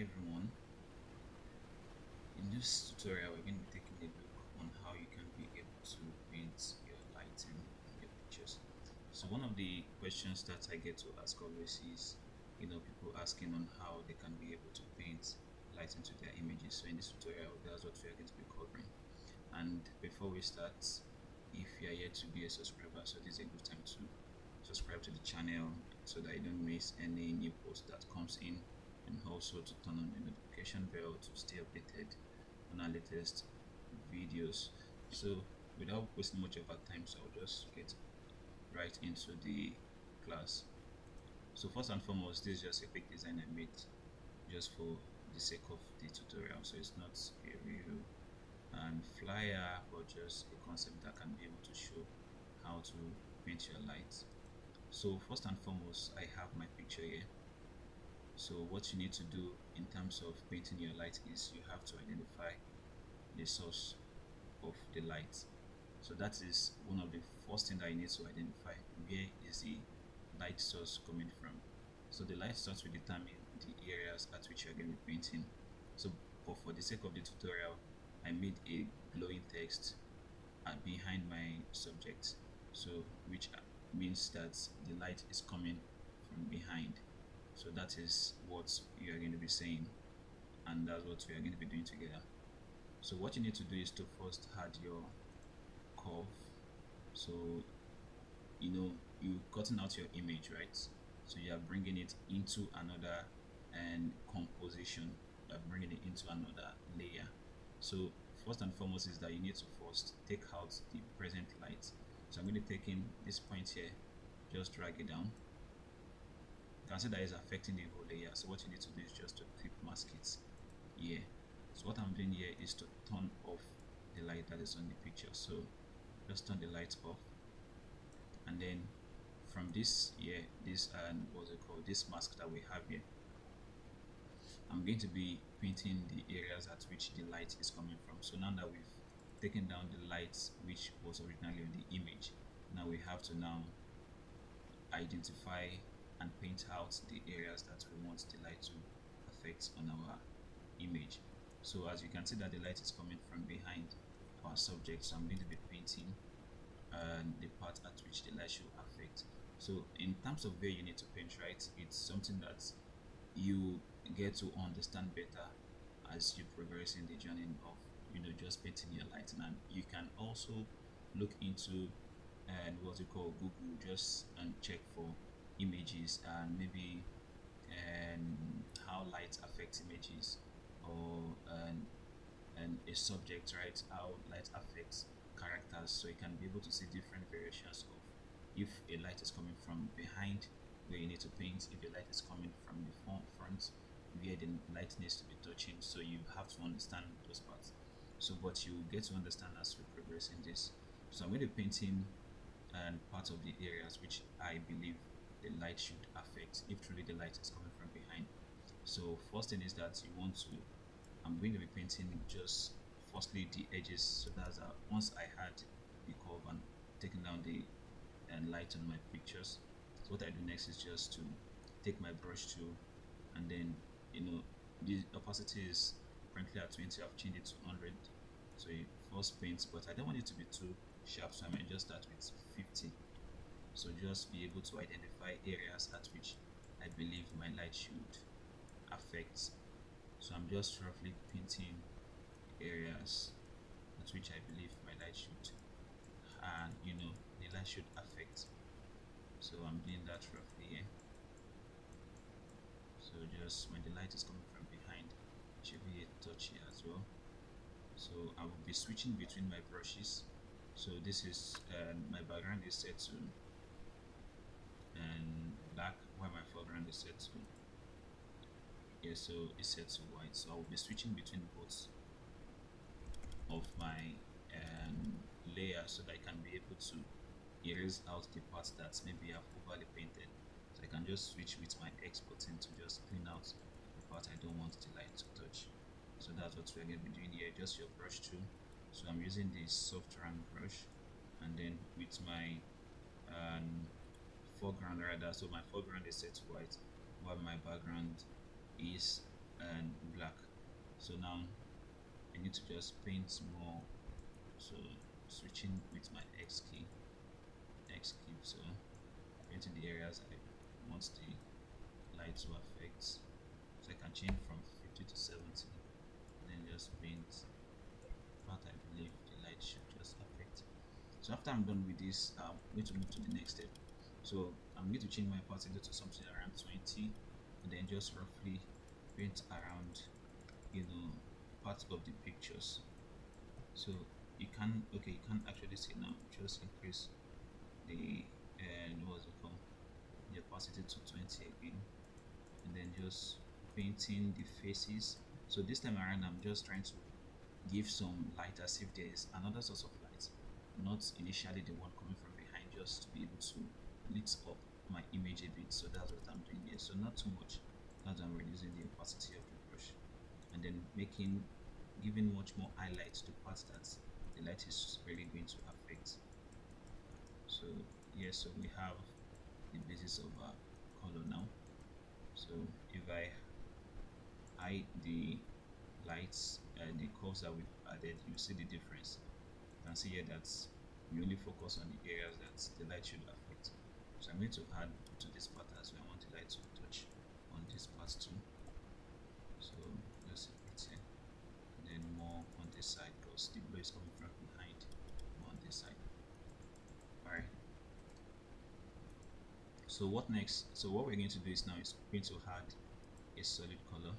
everyone, in this tutorial we're going to be taking a look on how you can be able to paint your lighting on your pictures. So one of the questions that I get to ask always is, people asking on how they can be able to paint light into their images. So in this tutorial, that's what we are going to be covering. And before we start, if you are yet to be a subscriber, so this is a good time to subscribe to the channel so that you don't miss any new post that comes in, and also to turn on the notification bell to stay updated on our latest videos. So without wasting much of our time, so I'll just get right into the class. So first and foremost, this is just a quick design I made just for the sake of the tutorial. So it's not a real and flyer, but just a concept that can be able to show how to paint your light. So first and foremost, I have my picture here. So what you need to do in terms of painting your light is you have to identify the source of the light. So that is one of the first thing that you need to identify. Where is the light source coming from? So the light source will determine the areas at which you're going to be painting. So but for the sake of the tutorial, I made a glowing text behind my subject, so which means that the light is coming from behind. So that is what you are going to be saying, and that's what we are going to be doing together. So what you need to do is to first add your curve. So you cutting out your image, right? So you are bringing it into another and composition, you are bringing it into another layer. So first and foremost is that you need to first take out the present light. So I'm going to take in this point here, just drag it down. You can see that it's affecting the whole layer. So what you need to do is just to clip mask it here. So what I'm doing here is to turn off the light that is on the picture. So just turn the light off, and then from this here, this and what's it called, this mask that we have here, I'm going to be painting the areas at which the light is coming from. So now that we've taken down the light which was originally on the image, now we have to now identify and paint out the areas that we want the light to affect on our image. So as you can see that the light is coming from behind our subject, so I'm going to be painting the part at which the light should affect. So in terms of where you need to paint, right, it's something that you get to understand better as you progress in the journey of just painting your light. And you can also look into and what you call Google, just and check for images and maybe and how light affects images, or and a subject, right, how light affects characters. So you can be able to see different variations of if a light is coming from behind where you need to paint, if the light is coming from the front where the light needs to be touching. So you have to understand those parts. So but you get to understand as we progress in this. So I'm going to be painting and part of the areas which I believe the light should affect if truly the light is coming from behind. So first thing is that you want to, I'm going to be painting just firstly the edges. So that's once I had the curve and taking down the light on my pictures. So what I do next is just to take my brush tool, and then the opacity is currently at 20. I've changed it to 100. So you first paint, but I don't want it to be too sharp, so I might just start with 50. So just be able to identify areas at which I believe my light should affect. So I'm just roughly painting areas at which I believe my light should, and the light should affect. So I'm doing that roughly here. So just when the light is coming from behind, it should be a touch here as well. So I will be switching between my brushes. So this is my background is set to and black, while my foreground is set to, yeah, so it's set to white. So I will be switching between both of my layer so that I can be able to erase out the parts that maybe I've overly painted. So I can just switch with my X button to just clean out the part I don't want the light to touch. So that's what we're going to be doing here, just your brush tool. So I'm using this soft round brush, and then with my um, foreground rather, so my foreground is set to white while my background is So now I need to just paint more. So switching with my X key. So painting the areas I want the light to affect. So I can change from 50 to 70, and then just paint part I believe the light should just affect. So after I'm done with this, I'm going to move to the next step. So I'm going to change my opacity to something around 20, and then just roughly paint around, you know, parts of the pictures. So you can actually see now. Just increase the and what's it called, the opacity to 20 again, and then just painting the faces. So this time around, I'm just trying to give some light as if there is another source of light, not initially the one coming from behind, just to be able to lit up my image a bit. So that's what I'm doing here. So not too much, as I'm reducing the opacity of the brush, and then giving much more highlight to parts that the light is really going to affect. So yeah, so we have the basis of color now. So if I hide the lights, the curves that we've added, you see the difference. You can see here that we only focus on the areas that the light should affect. So I'm going to add to this part as well. I want the light to touch on this part too. So just a bit here, and then more on this side because the glow is coming from behind, more on this side. All right. So what next? So what we're going to do is now is going to add a solid color.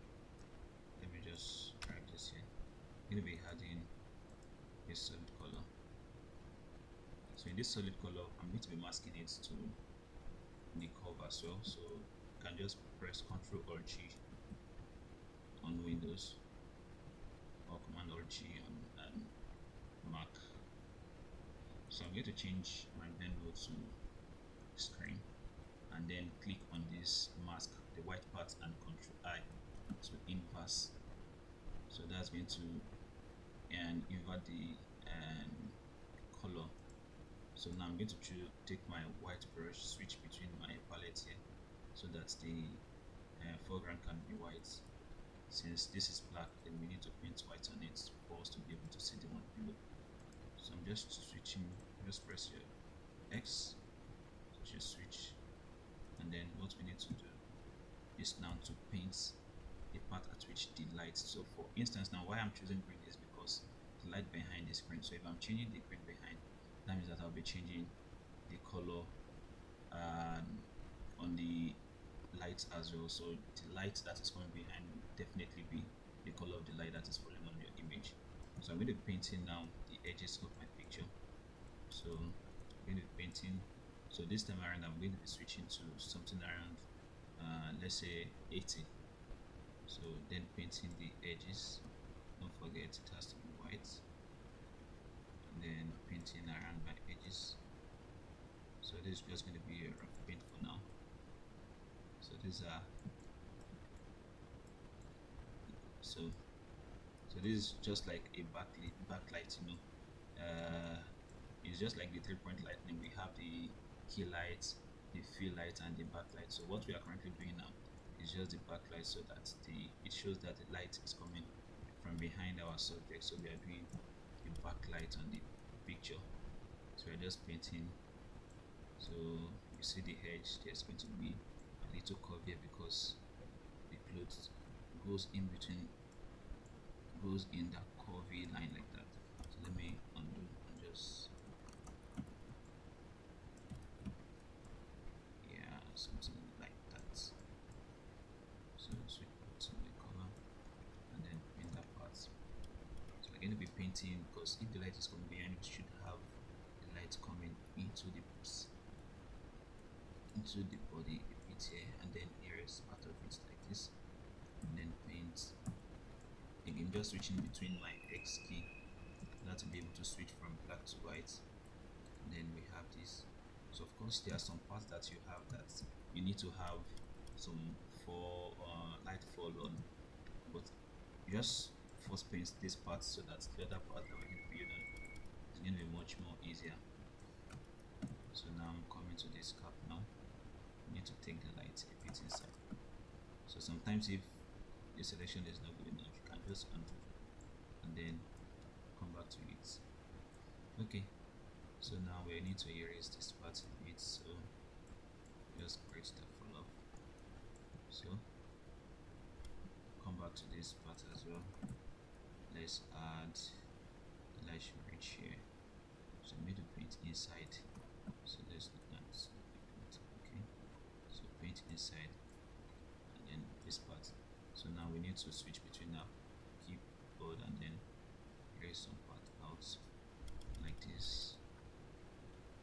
Let me just drag this here. I'm going to be adding a solid color. So in this solid color, I'm going to be masking it to the curve as well. So you can just press Ctrl or G on Windows or Command or G on Mac. So I'm going to change my blend mode to screen, and then click on this mask, the white part, and Ctrl I to inverse. So that's going to invert the color. So now I'm going to take my white brush, switch between my palette here, so that the foreground can be white. Since this is black, then we need to paint white on it for us to be able to see the one below. So I'm just switching, just press your X to switch, and then what we need to do is now to paint the part at which the light. So for instance, now why I'm choosing green is because the light behind the screen. So if I'm changing the green behind, that means that I'll be changing the color on the light as well. So the light that is coming behind will definitely be the color of the light that is falling on your image. So I'm going to be painting now the edges of my picture. So I'm going to be painting. So this time around, I'm going to be switching to something around, let's say 80. So then painting the edges. Don't forget it has to be white. And then painting around my edges. So this is just going to be a rough paint for now. So these are so this is just like a backlight, you know. It's just like the 3-point lightning. We have the key light, the fill light, and the backlight. So what we are currently doing now is just the backlight, so that it shows that the light is coming from behind our subject. So we are doing the backlight on the picture. So we're just painting. So you see the edge, there's going to be a little curve here because the clothes goes in between, goes in that curvy line like that. So let me undo and just, yeah, something like that. So switch to the color and then paint that part. So we're going to be painting because if the light is coming behind, we should have the light coming into the body a bit here, and then here is part of it like this, and then paint again, just switching between my X key now to be able to switch from black to white. And then we have this. So of course there are some parts that you have that you need to have some light fall on, but just first paint this part so that the other part that we're going to build on is going to be much more easier. So now I'm coming to this cap now. You need to take the light a bit inside. So sometimes if the selection is not good enough, you can just undo and then come back to it. Okay, so now we need to erase this part a bit, so just create the follow. So come back to this part as well. Let's add the light should reach here. So I'm going to paint inside. So let's look at paint. Okay, so paint inside and then this part. So now we need to switch between our keyboard and then erase some part out like this,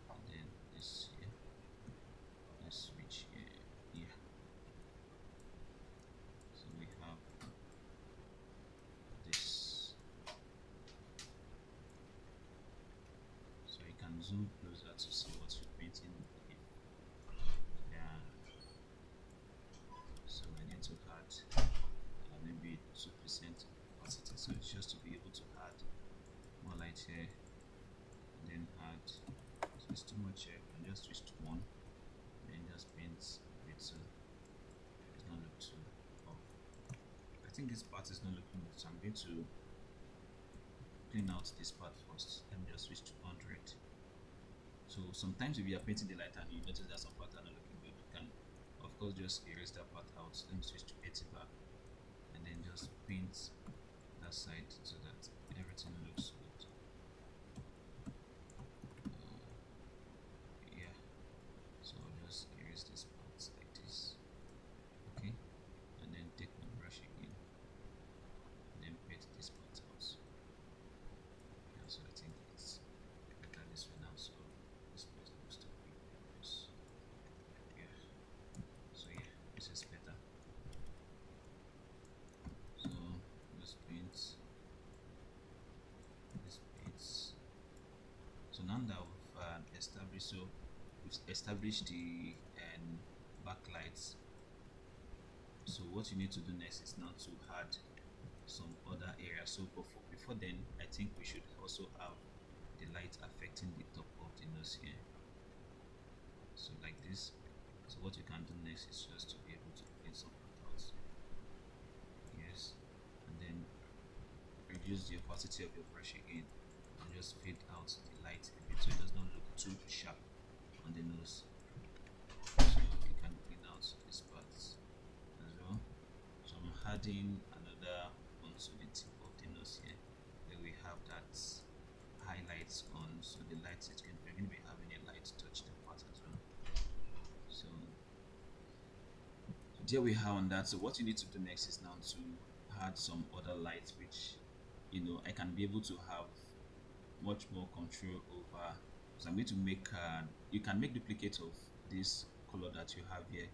and then this here. Let's switch here. So we have this. So you can zoom closer to see what you're painting. Yeah. So I need to add maybe 2% opacity. So it's just to be able to add more light here, and then add. So it's too much here. I can just switch to 1, and then just paint it so it does not look too off. I think this part is not looking good, so I'm going to clean out this part first. Let me just switch to 100. So sometimes if you are painting the light and you notice that some parts are not looking good, you can of course just erase that part out. Let me switch to 80 back and then just paint that side so that everything looks good. Yeah, so I'll just erase this part like this. Okay, and then take my brush again and then paint this part out. Yeah, so I think it's better this way now. So this place looks to be this. Yeah, so yeah, this is better. So just paint this bits. So now that we've established the backlights. So what you need to do next is now to add some other areas. So before then, I think we should also have the light affecting the top of the nose here. So like this. So what you can do next is just to be able to paint some out. Yes, and then reduce the opacity of your brush again and just fade out the light a bit so it does not look too sharp on the nose. So you can clean out this part as well. So I'm adding another one to the tip of the nose here, where we have that highlights on, so the light is going to be having a light touch the part as well. So there we are on that. So what you need to do next is now to add some other lights, which I can be able to have much more control over. So I'm going to make you can make duplicate of this color that you have here,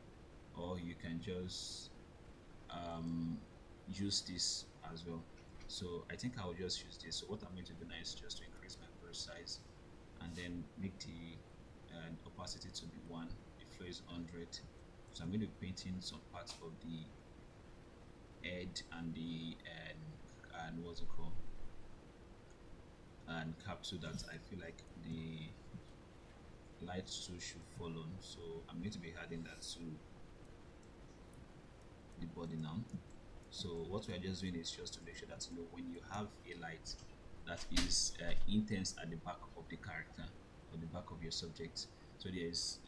or you can just use this as well. So I think I will just use this. So what I'm going to do now is just to increase my brush size and then make the opacity to be 1, the flow is 100. So I'm going to be painting some parts of the head and the and what's it called, and capsule that I feel like the light too should fall on. So I'm going to be adding that to the body now. So what we are just doing is just to make sure that when you have a light that is intense at the back of the character or the back of your subject, so there's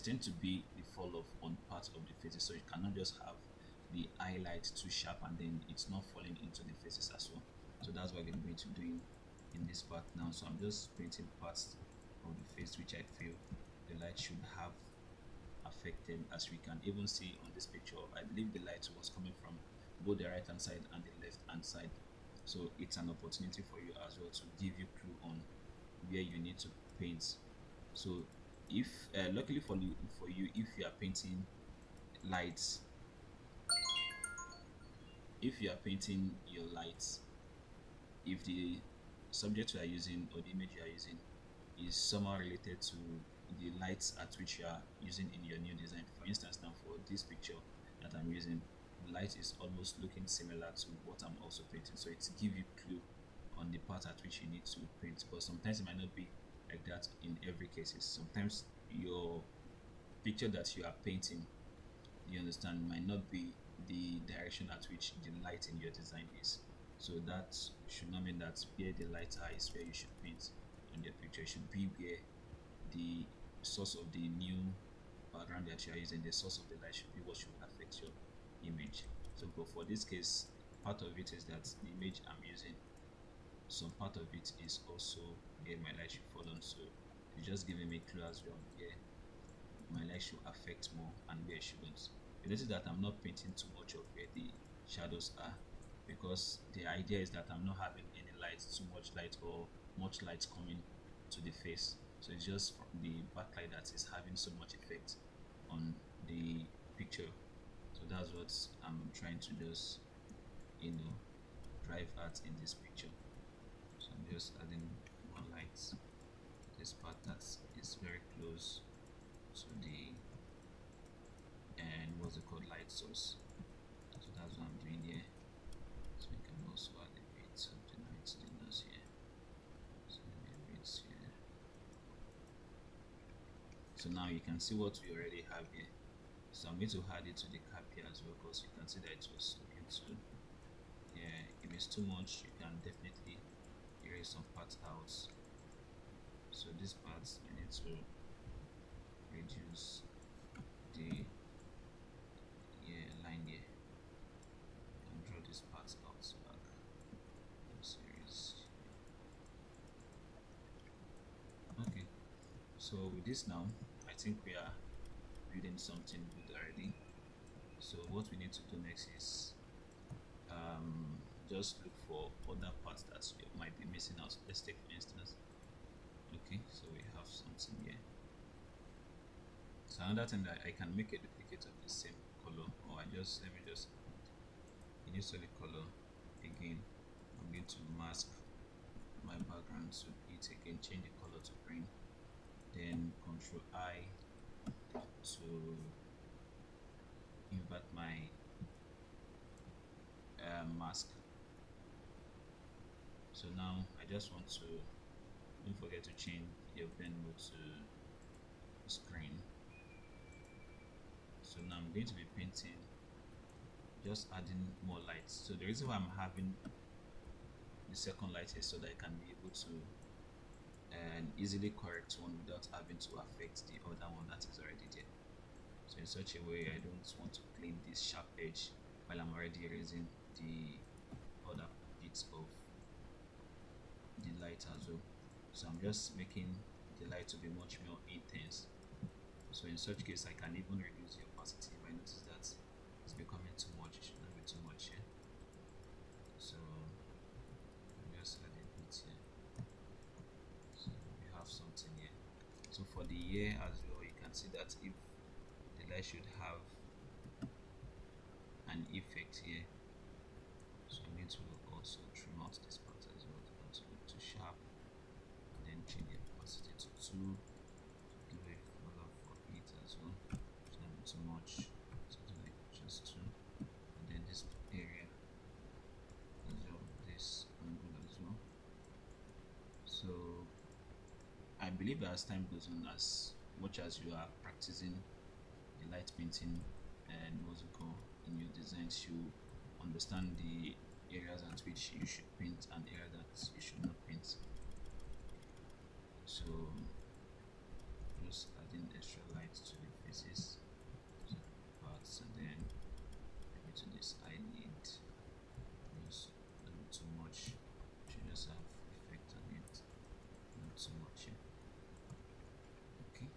tend to be the fall off on parts of the faces, so you cannot just have the highlight too sharp and then it's not falling into the faces as well. So that's what I'm going to do in this part now. So I'm just painting parts of the face which I feel the light should have affected. As we can even see on this picture, I believe the light was coming from both the right hand side and the left hand side. So it's an opportunity for you as well to give you clue on where you need to paint. So if luckily for you, if you are painting lights, if you are painting your lights, if the subject you are using or the image you are using is somehow related to the lights at which you are using in your new design. For instance, now for this picture that I'm using, the light is almost looking similar to what I'm also painting, so it's give you clue on the part at which you need to paint. But sometimes it might not be like that in every cases. Sometimes your picture that you are painting, you understand, might not be the direction at which the light in your design is. So that should not mean that where the lights are is where you should paint on your picture. It should be where the source of the new background that you are using, the source of the light should be what should affect your image. So but for this case, part of it is that the image I'm using, some part of it is also where my light should fall on. So it's just giving me a clue as well where my light should affect more and where it shouldn't. You notice that I'm not painting too much of where the shadows are, because the idea is that I'm not having any light, too much light or much light coming to the face. So it's just the backlight that is having so much effect on the picture. So that's what I'm trying to just, drive at in this picture. So I'm just adding more lights. This part that is very close to the, and what's it called, light source. So that's what I'm doing here. So we can also add a bit of the light thinners here. So a bit here. So now you can see what we already have here. So I'm going to add it to the cap here as well, because you can see that it was looking too, yeah, if it's too much you can definitely erase some parts out. So this part we need to reduce the, yeah, line here and draw this part out back. Series. Okay, so with this now I think we are building something good already. So what we need to do next is just look for other parts that you might be missing out. Let's take for instance, okay, so we have something here. So another thing, that I can make a duplicate of the same color, or let me just in a solid color again. I'm going to mask my background to it again, change the color to green, then Control I to invert my mask. So now I just want to, don't forget to change your blend mode to screen. So now I'm going to be painting, just adding more lights. So the reason why I'm having the second light is so that I can be able to easily correct one without having to affect the other one that is already there. So in such a way I don't want to clean this sharp edge while I'm already erasing the other bits of the light as well. So I'm just making the light to be much more intense. So in such case I can even reduce the opacity if I notice that it's becoming too much. It should not be too much here. So I'll just add a bit here. So we have something here. So for the ear as well, you can see that if the light should have an effect here. So I need to also trim out this part as well. I want to look too sharp, and then change the opacity to 2 to give a color for it as well. It's not be too much, something like just 2. And then this area as well, this angle as well. So I believe that as time goes on, as much as you are practicing the light painting and what's it called in your designs, you understand the areas at which you should paint and areas that you should not paint. So just adding extra light to the faces, to the parts, and then maybe to this eyelid. Just not too much. Should just have effect on it, not too much. Yeah. Okay.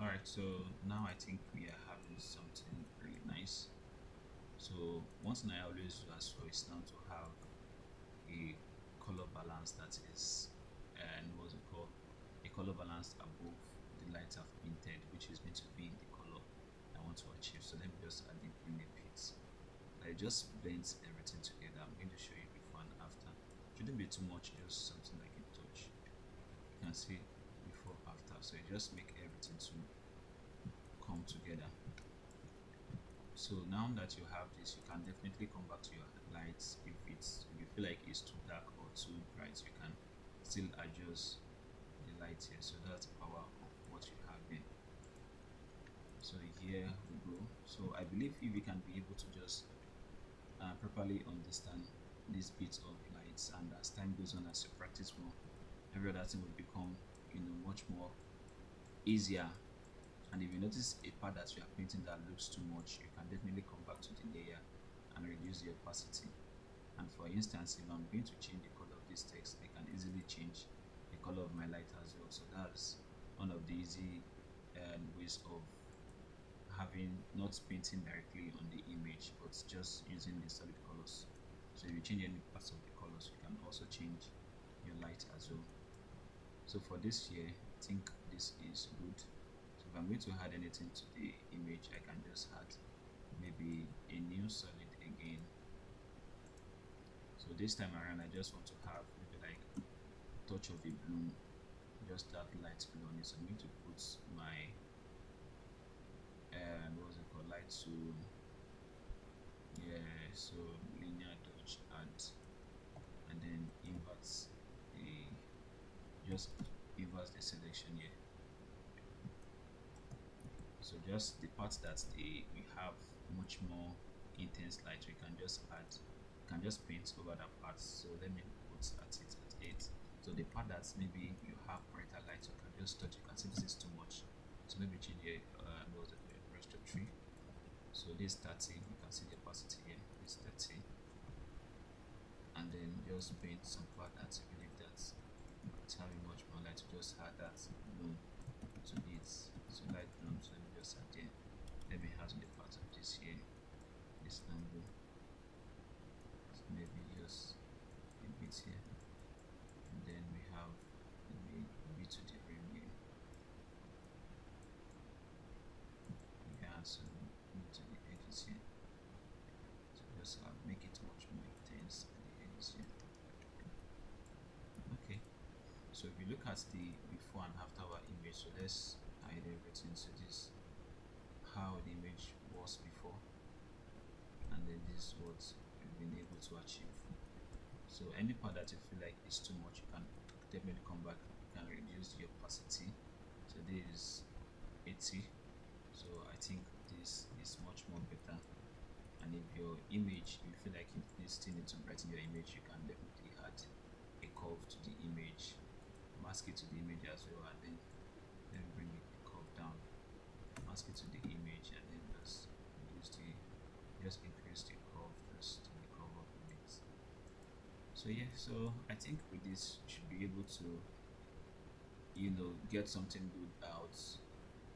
Alright, so now I think we are having something really nice. So one thing I always do as well is now to have a color balance that is, and what's it called, a color balance above the light I've painted, which is going to be the color I want to achieve. So let me just add the green a bit. I just blends everything together. I'm going to show you before and after. Shouldn't be too much, just something like a touch. You can see before, after. So you just make everything to come together. So now that you have this, you can definitely come back to your lights. If you feel like it's too dark or too bright, you can still adjust the light here. So that's the power of what you have here. So here we go. So I believe if we can be able to just properly understand these bits of lights, and as time goes on, as you practice more, every other thing will become, much more easier. And if you notice a part that you are painting that looks too much, you can definitely come back to the layer and reduce the opacity. And for instance, if I'm going to change the color of this text, I can easily change the color of my light as well. So that's one of the easy ways of having, not painting directly on the image, but just using the solid colors. So if you change any parts of the colors, you can also change your light as well. So for this here, I think this is good. So if I'm going to add anything to the image, I can just add maybe a new solid again. So this time around, I just want to have maybe like a touch of a blue, just that light blue on it. So I'm going to put my what's it called, light to, yeah, so linear dodge add, and then invert the, just invert the selection here. So just the parts that we have much more intense light, we can just add, can just paint over that part. So let me put at it at 8. So the part that maybe you have brighter light, you can just touch. You can see this is too much. So maybe change the brush to 3. So this 30, you can see the opacity here. This 30, and then just paint some part that you believe that it's having much more light. To just add that bloom to it. So light bloom. So let me just add there. Let me add the part of this here, this angle. So maybe just a bit here, and then we have maybe a bit to the rim here. We can add some to the edges here. So just make it much more intense at the edges here. Okay. So if you look at the before and after our image, so let's hide everything. So this how the image was before, and then this is what we've been able to achieve. So any part that you feel like is too much, you can definitely come back. You can reduce the opacity. So this is 80. So I think this is much more better. And if your image, you feel like you still need to brighten your image, you can definitely add a curve to the image, mask it to the image as well, and then bring the curve down, mask it to the image, and then just increase the curve just to the curve of it. So yeah, so I think with this you should be able to get something good out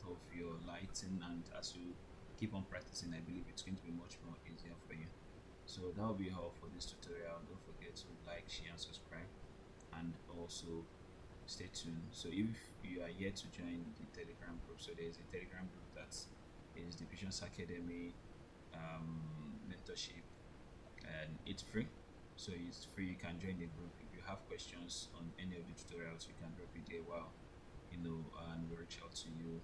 of your lighting, and as you keep on practicing, I believe it's going to be much more easier for you. So that will be all for this tutorial. Don't forget to like, share, and subscribe, and also stay tuned. So if you are yet to join the Telegram group, so there is a Telegram group that is the Pishons Academy mentorship, and it's free. So it's free. You can join the group. If you have questions on any of the tutorials, you can drop it there while and we'll reach out to you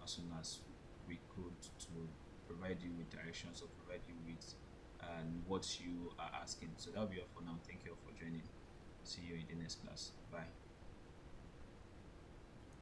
as soon as we could, to provide you with directions or provide you with what you are asking. So that'll be all for now. Thank you all for joining. See you in the next class. Bye.